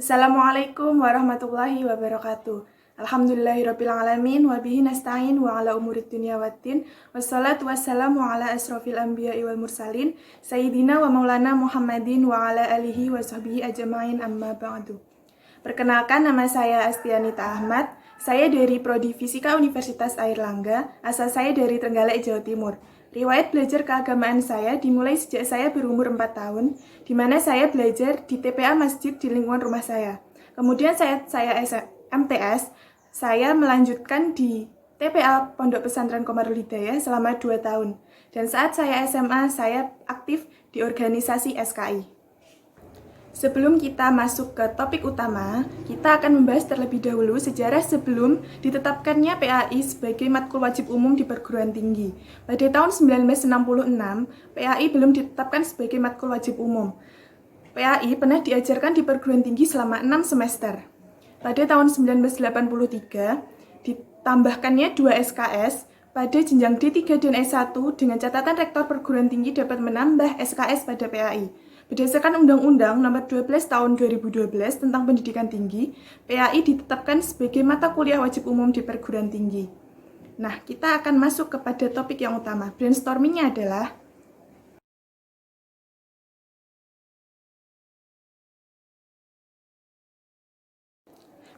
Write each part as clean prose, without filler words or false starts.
Assalamualaikum warahmatullahi wabarakatuh. Alhamdulillahirrabbilalamin wa bihi nasta'in wa ala umurid dunya waddin wassalatu wassalamu ala asrofil anbiya'i wal mursalin Sayyidina wa maulana Muhammadin wa ala alihi wa sahbihi ajma'in amma ba'du. Perkenalkan, nama saya Astianita Ahmad. Saya dari Prodi Fisika Universitas Airlangga, asal saya dari Trenggalek, Jawa Timur. Riwayat belajar keagamaan saya dimulai sejak saya berumur 4 tahun, di mana saya belajar di TPA Masjid di lingkungan rumah saya. Kemudian saya MTS, saya melanjutkan di TPA Pondok Pesantren Qomarul Hidayah selama 2 tahun. Dan saat saya SMA, saya aktif di organisasi SKI. Sebelum kita masuk ke topik utama, kita akan membahas terlebih dahulu sejarah sebelum ditetapkannya PAI sebagai matkul wajib umum di perguruan tinggi. Pada tahun 1966, PAI belum ditetapkan sebagai matkul wajib umum. PAI pernah diajarkan di perguruan tinggi selama 6 semester. Pada tahun 1983, ditambahkannya 2 SKS pada jenjang D3 dan S1 dengan catatan rektor perguruan tinggi dapat menambah SKS pada PAI. Berdasarkan Undang-Undang Nomor 12 Tahun 2012 tentang Pendidikan Tinggi, PAI ditetapkan sebagai mata kuliah wajib umum di perguruan tinggi. Nah, kita akan masuk kepada topik yang utama. Brainstorming-nya adalah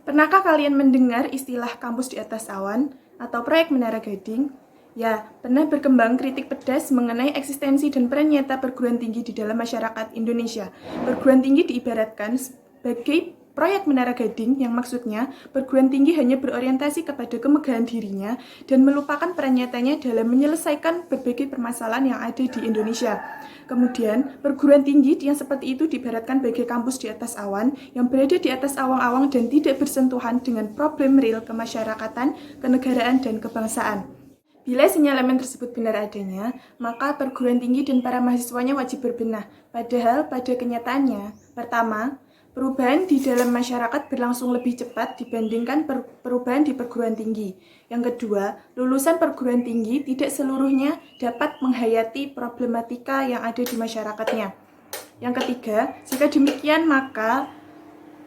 pernahkah kalian mendengar istilah kampus di atas awan atau proyek Menara Gading? Ya, pernah berkembang kritik pedas mengenai eksistensi dan peran nyata perguruan tinggi di dalam masyarakat Indonesia. Perguruan tinggi diibaratkan sebagai proyek Menara Gading, yang maksudnya perguruan tinggi hanya berorientasi kepada kemegahan dirinya dan melupakan peran nyatanya dalam menyelesaikan berbagai permasalahan yang ada di Indonesia. Kemudian, perguruan tinggi yang seperti itu diibaratkan sebagai kampus di atas awan yang berada di atas awang-awang dan tidak bersentuhan dengan problem real kemasyarakatan, kenegaraan, dan kebangsaan. Bila sinyalemen tersebut benar adanya, maka perguruan tinggi dan para mahasiswanya wajib berbenah. Padahal pada kenyataannya, pertama, perubahan di dalam masyarakat berlangsung lebih cepat dibandingkan perubahan di perguruan tinggi. Yang kedua, lulusan perguruan tinggi tidak seluruhnya dapat menghayati problematika yang ada di masyarakatnya. Yang ketiga, jika demikian maka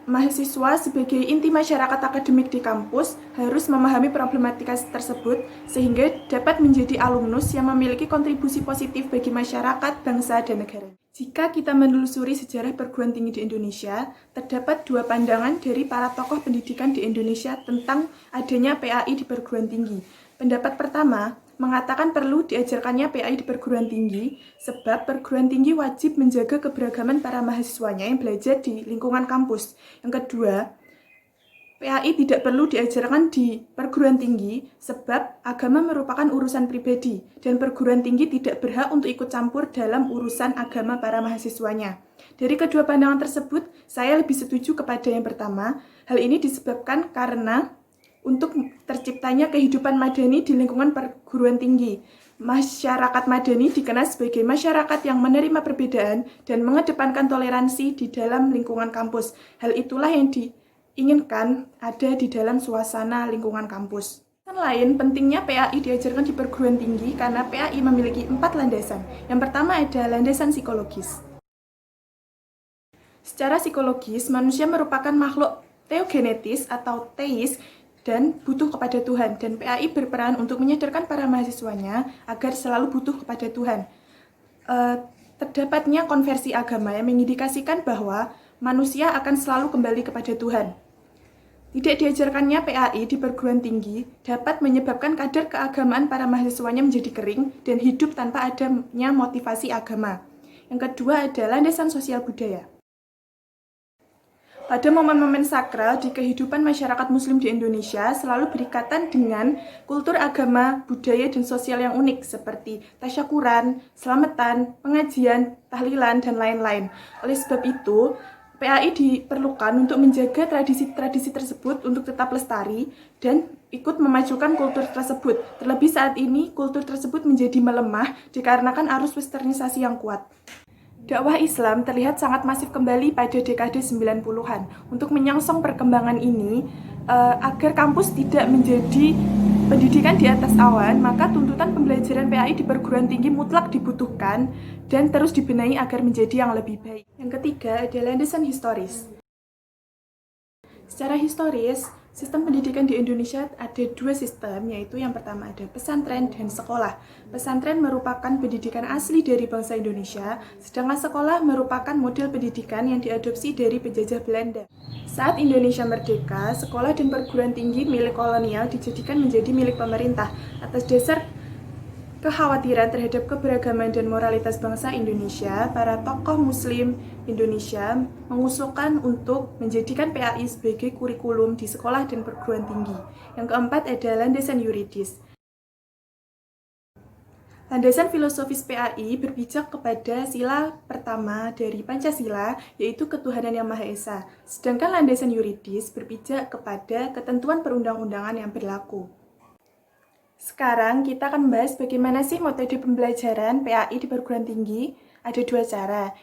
mahasiswa sebagai inti masyarakat akademik di kampus harus memahami problematika tersebut sehingga dapat menjadi alumnus yang memiliki kontribusi positif bagi masyarakat, bangsa, dan negara. Jika kita menelusuri sejarah perguruan tinggi di Indonesia, terdapat 2 pandangan dari para tokoh pendidikan di Indonesia tentang adanya PAI di perguruan tinggi. Pendapat pertama mengatakan perlu diajarkannya PAI di perguruan tinggi sebab perguruan tinggi wajib menjaga keberagaman para mahasiswanya yang belajar di lingkungan kampus. Yang kedua, PAI tidak perlu diajarkan di perguruan tinggi sebab agama merupakan urusan pribadi dan perguruan tinggi tidak berhak untuk ikut campur dalam urusan agama para mahasiswanya. Dari kedua pandangan tersebut, saya lebih setuju kepada yang pertama. Hal ini disebabkan karena untuk terciptanya kehidupan madani di lingkungan perguruan tinggi. Masyarakat madani dikenal sebagai masyarakat yang menerima perbedaan dan mengedepankan toleransi di dalam lingkungan kampus. Hal itulah yang diinginkan ada di dalam suasana lingkungan kampus. Alasan lain pentingnya PAI diajarkan di perguruan tinggi karena PAI memiliki 4 landasan. Yang pertama adalah landasan psikologis. Secara psikologis, manusia merupakan makhluk teogenetis atau teis dan butuh kepada Tuhan, dan PAI berperan untuk menyadarkan para mahasiswanya agar selalu butuh kepada Tuhan. Terdapatnya konversi agama yang mengindikasikan bahwa manusia akan selalu kembali kepada Tuhan. Tidak diajarkannya PAI di perguruan tinggi dapat menyebabkan kadar keagamaan para mahasiswanya menjadi kering dan hidup tanpa adanya motivasi agama. Yang kedua adalah landasan sosial budaya. Pada momen-momen sakral di kehidupan masyarakat muslim di Indonesia selalu berikatan dengan kultur agama, budaya, dan sosial yang unik seperti tasyakuran, selamatan, pengajian, tahlilan, dan lain-lain. Oleh sebab itu, PAI diperlukan untuk menjaga tradisi-tradisi tersebut untuk tetap lestari dan ikut memajukan kultur tersebut. Terlebih saat ini, kultur tersebut menjadi melemah dikarenakan arus westernisasi yang kuat. Dakwah Islam terlihat sangat masif kembali pada dekade 90-an. Untuk menyongsong perkembangan ini, agar kampus tidak menjadi pendidikan di atas awan, maka tuntutan pembelajaran PAI di perguruan tinggi mutlak dibutuhkan dan terus dibenahi agar menjadi yang lebih baik. Yang ketiga adalah landasan historis. Secara historis, sistem pendidikan di Indonesia ada dua sistem, yaitu yang pertama ada pesantren dan sekolah. Pesantren merupakan pendidikan asli dari bangsa Indonesia, sedangkan sekolah merupakan model pendidikan yang diadopsi dari penjajah Belanda. Saat Indonesia merdeka, sekolah dan perguruan tinggi milik kolonial dijadikan menjadi milik pemerintah atas dasar kekhawatiran terhadap keberagaman dan moralitas bangsa Indonesia. Para tokoh Muslim Indonesia mengusulkan untuk menjadikan PAI sebagai kurikulum di sekolah dan perguruan tinggi. Yang keempat adalah landasan yuridis. Landasan filosofis PAI berpijak kepada sila pertama dari Pancasila, yaitu ketuhanan yang Maha Esa. Sedangkan landasan yuridis berpijak kepada ketentuan perundang-undangan yang berlaku. Sekarang kita akan membahas bagaimana sih metode pembelajaran PAI di perguruan tinggi. Ada dua cara.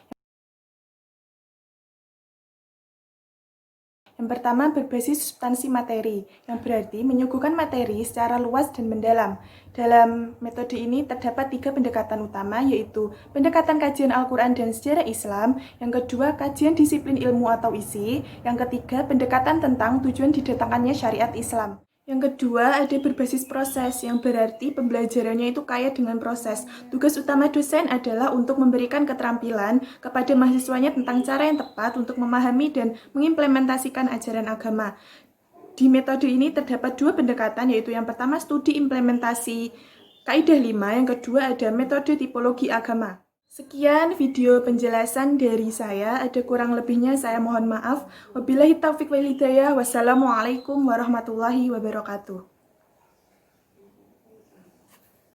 Yang pertama berbasis substansi materi, yang berarti menyuguhkan materi secara luas dan mendalam. Dalam metode ini terdapat 3 pendekatan utama, yaitu pendekatan kajian Al-Quran dan sejarah Islam, yang kedua kajian disiplin ilmu atau isi, yang ketiga pendekatan tentang tujuan didatangkannya syariat Islam. Yang kedua, ada berbasis proses, yang berarti pembelajarannya itu kaya dengan proses. Tugas utama dosen adalah untuk memberikan keterampilan kepada mahasiswanya tentang cara yang tepat untuk memahami dan mengimplementasikan ajaran agama. Di metode ini terdapat 2 pendekatan, yaitu yang pertama studi implementasi Kaidah 5, yang kedua ada metode tipologi agama. Sekian video penjelasan dari saya, ada kurang lebihnya saya mohon maaf. Wabillahi taufiq wal hidayah. Wassalamualaikum warahmatullahi wabarakatuh.